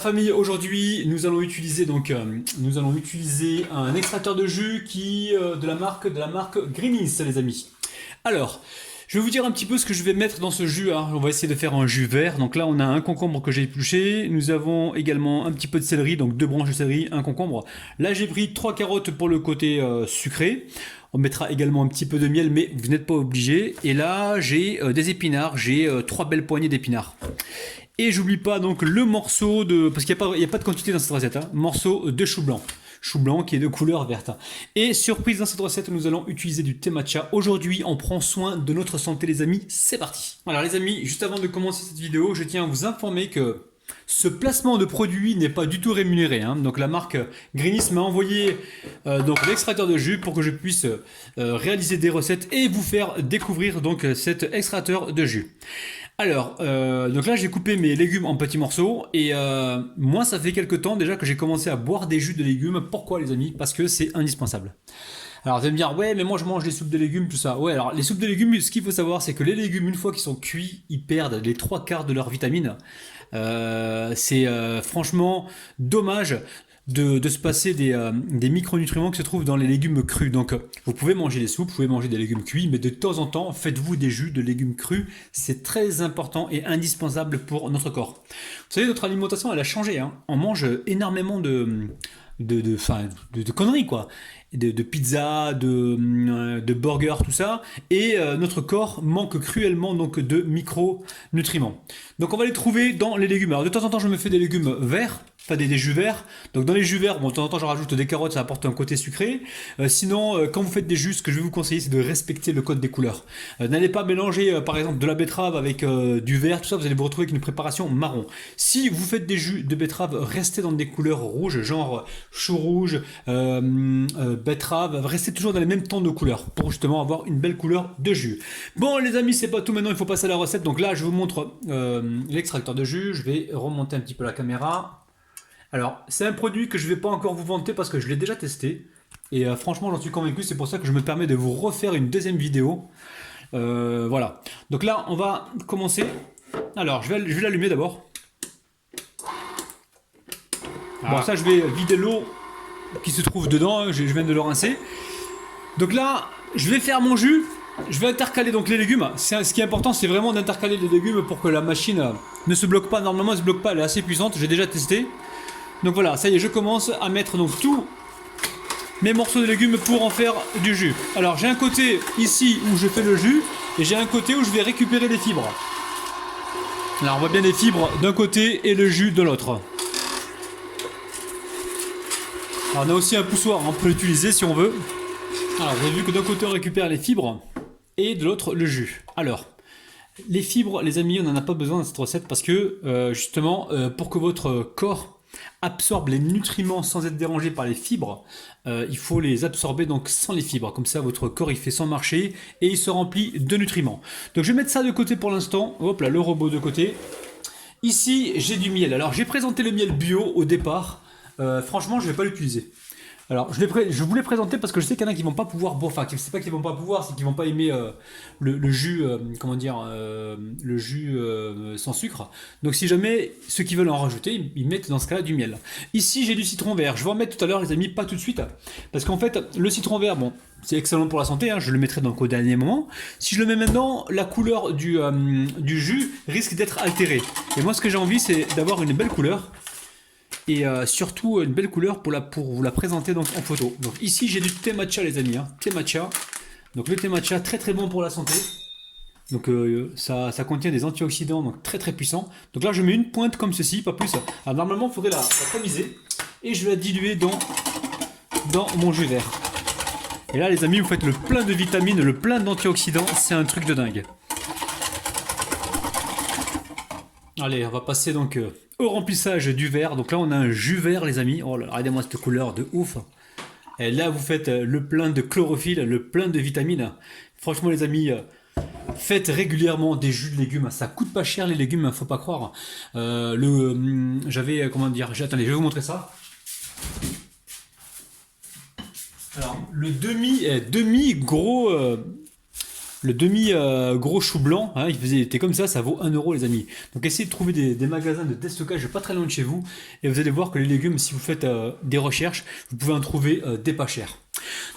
Famille, aujourd'hui nous allons utiliser un extracteur de jus de la marque Greenis, les amis. Alors, je vais vous dire un petit peu ce que je vais mettre dans ce jus, hein. On va essayer de faire un jus vert. Donc là, on a un concombre que j'ai épluché. Nous avons également un petit peu de céleri, donc 2 branches de céleri, un concombre. Là, j'ai pris 3 carottes pour le côté sucré. On mettra également un petit peu de miel, mais vous n'êtes pas obligé. Et là, j'ai des épinards. J'ai 3 belles poignées d'épinards. Et j'oublie pas donc le morceau de... Parce qu'il n'y a pas de quantité dans cette recette, hein, morceau de chou blanc. Chou blanc qui est de couleur verte. Et surprise dans cette recette, nous allons utiliser du thé matcha. Aujourd'hui, on prend soin de notre santé, les amis. C'est parti. Alors les amis, juste avant de commencer cette vidéo, je tiens à vous informer que ce placement de produit n'est pas du tout rémunéré, hein. Donc la marque Greenis m'a envoyé donc l'extracteur de jus pour que je puisse réaliser des recettes et vous faire découvrir donc cet extracteur de jus. Alors, donc là j'ai coupé mes légumes en petits morceaux et moi ça fait quelques temps déjà que j'ai commencé à boire des jus de légumes. Pourquoi les amis? Parce que c'est indispensable. Alors vous allez me dire, ouais mais moi je mange des soupes de légumes, tout ça. Ouais, alors les soupes de légumes, ce qu'il faut savoir c'est que les légumes, une fois qu'ils sont cuits, ils perdent les 3 quarts de leurs vitamines. C'est franchement dommage de se passer des micronutriments qui se trouvent dans les légumes crus. Donc vous pouvez manger des soupes, vous pouvez manger des légumes cuits, mais de temps en temps, faites-vous des jus de légumes crus. C'est très important et indispensable pour notre corps. Vous savez, notre alimentation, elle a changé, hein. On mange énormément de conneries, quoi. De pizza, de burgers, tout ça. Et notre corps manque cruellement donc de micronutriments. Donc on va les trouver dans les légumes. Alors de temps en temps, je me fais des légumes verts. Enfin des jus verts. Donc dans les jus verts, bon, de temps en temps je rajoute des carottes, ça apporte un côté sucré. Sinon, quand vous faites des jus, ce que je vais vous conseiller, c'est de respecter le code des couleurs. N'allez pas mélanger par exemple de la betterave avec du vert, tout ça, vous allez vous retrouver avec une préparation marron. Si vous faites des jus de betterave, restez dans des couleurs rouges, genre chou rouge, betterave, restez toujours dans les mêmes tons de couleurs pour justement avoir une belle couleur de jus. Bon les amis, c'est pas tout, maintenant il faut passer à la recette. Donc là je vous montre l'extracteur de jus, je vais remonter un petit peu la caméra. Alors, c'est un produit que je ne vais pas encore vous vanter parce que je l'ai déjà testé. Et franchement, j'en suis convaincu. C'est pour ça que je me permets de vous refaire une deuxième vidéo. Voilà. Donc là, on va commencer. Alors, je vais l'allumer d'abord. Bon, ça, je vais vider l'eau qui se trouve dedans. Je viens de le rincer. Donc là, je vais faire mon jus. Je vais intercaler donc les légumes. Ce qui est important, c'est vraiment d'intercaler les légumes pour que la machine ne se bloque pas. Normalement, elle ne se bloque pas. Elle est assez puissante. J'ai déjà testé. Donc voilà, ça y est, je commence à mettre donc tous mes morceaux de légumes pour en faire du jus. Alors j'ai un côté ici où je fais le jus et j'ai un côté où je vais récupérer les fibres. Alors on voit bien les fibres d'un côté et le jus de l'autre. Alors on a aussi un poussoir, on peut l'utiliser si on veut. Alors vous avez vu que d'un côté on récupère les fibres et de l'autre le jus. Alors les fibres, les amis, on n'en a pas besoin dans cette recette parce que justement pour que votre corps absorbe les nutriments sans être dérangé par les fibres, il faut les absorber donc sans les fibres. Comme ça, votre corps il fait son marché et il se remplit de nutriments. Donc je vais mettre ça de côté pour l'instant. Hop là, le robot de côté. Ici, j'ai du miel. Alors j'ai présenté le miel bio au départ. Franchement, je ne vais pas l'utiliser. Alors, je voulais présenter parce que je sais qu'il y en a qui vont pas pouvoir boire. Enfin, c'est pas qu'ils vont pas pouvoir, c'est qu'ils vont pas aimer le jus, comment dire, le jus sans sucre. Donc, si jamais ceux qui veulent en rajouter, ils mettent dans ce cas-là du miel. Ici, j'ai du citron vert. Je vais en mettre tout à l'heure, les amis, pas tout de suite, parce qu'en fait, le citron vert, bon, c'est excellent pour la santé. Hein, je le mettrai donc au dernier moment. Si je le mets maintenant, la couleur du jus risque d'être altérée. Et moi, ce que j'ai envie, c'est d'avoir une belle couleur. Et surtout une belle couleur pour vous la présenter donc en photo. Donc ici j'ai du thé matcha les amis, hein. Thé matcha. Donc le thé matcha très très bon pour la santé. Donc ça contient des antioxydants donc très très puissants. Donc là je mets une pointe comme ceci, pas plus. Alors normalement il faudrait la tamiser et je vais la diluer dans mon jus vert. Et là les amis, vous faites le plein de vitamines, le plein d'antioxydants, c'est un truc de dingue. Allez, on va passer donc au remplissage du verre. Donc là, on a un jus vert, les amis. Oh là là, regardez-moi cette couleur de ouf. Et là, vous faites le plein de chlorophylle, le plein de vitamines. Franchement, les amis, faites régulièrement des jus de légumes. Ça coûte pas cher, les légumes, faut pas croire. Comment dire, attendez, je vais vous montrer ça. Alors, le demi gros le demi gros chou blanc, hein, il était comme ça vaut 1 € les amis. Donc essayez de trouver des magasins de déstockage pas très loin de chez vous et vous allez voir que les légumes, si vous faites des recherches, vous pouvez en trouver des pas chers.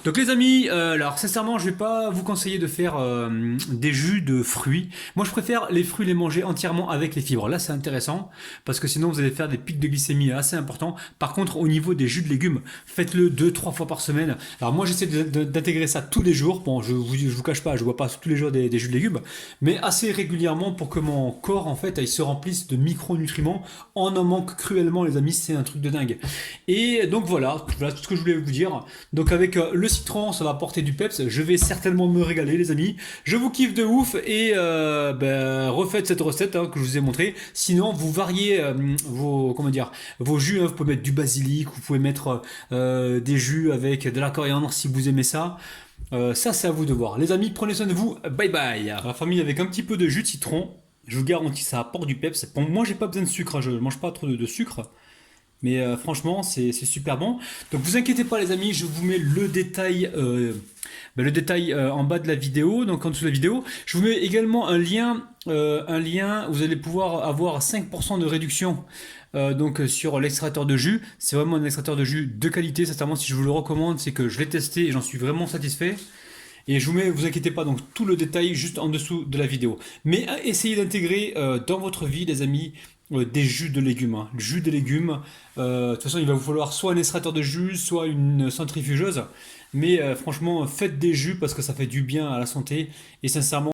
Donc les amis, alors sincèrement je vais pas vous conseiller de faire des jus de fruits. Moi je préfère les fruits les manger entièrement avec les fibres. Là c'est intéressant parce que sinon vous allez faire des pics de glycémie assez importants. Par contre au niveau des jus de légumes, faites-le 2-3 fois par semaine. Alors moi j'essaie d'intégrer ça tous les jours. Bon je vous cache pas, je bois pas tous les jours des jus de légumes, mais assez régulièrement pour que mon corps en fait il se remplisse de micronutriments. En en manque cruellement les amis, c'est un truc de dingue. Et donc voilà tout ce que je voulais vous dire. Donc avec le citron, ça va apporter du peps. Je vais certainement me régaler, les amis. Je vous kiffe de ouf et refaites cette recette que je vous ai montré. Sinon, vous variez vos jus. Hein. Vous pouvez mettre du basilic, vous pouvez mettre des jus avec de la coriandre si vous aimez ça. Ça, c'est à vous de voir. Les amis, prenez soin de vous. Bye bye. La famille avec un petit peu de jus de citron. Je vous garantis, ça apporte du peps. Bon, moi, j'ai pas besoin de sucre. Hein. Je mange pas trop de sucre. Mais franchement, c'est super bon. Donc vous inquiétez pas les amis, je vous mets le détail en bas de la vidéo, donc en dessous de la vidéo. Je vous mets également un lien où vous allez pouvoir avoir 5% de réduction donc sur l'extracteur de jus. C'est vraiment un extracteur de jus de qualité. Sincèrement, si je vous le recommande, c'est que je l'ai testé et j'en suis vraiment satisfait. Et je vous mets, vous inquiétez pas, donc tout le détail juste en dessous de la vidéo. Mais essayez d'intégrer dans votre vie, les amis, des jus de légumes. Hein. Le jus de légumes, de toute façon, il va vous falloir soit un extracteur de jus, soit une centrifugeuse. Mais franchement, faites des jus parce que ça fait du bien à la santé. Et sincèrement,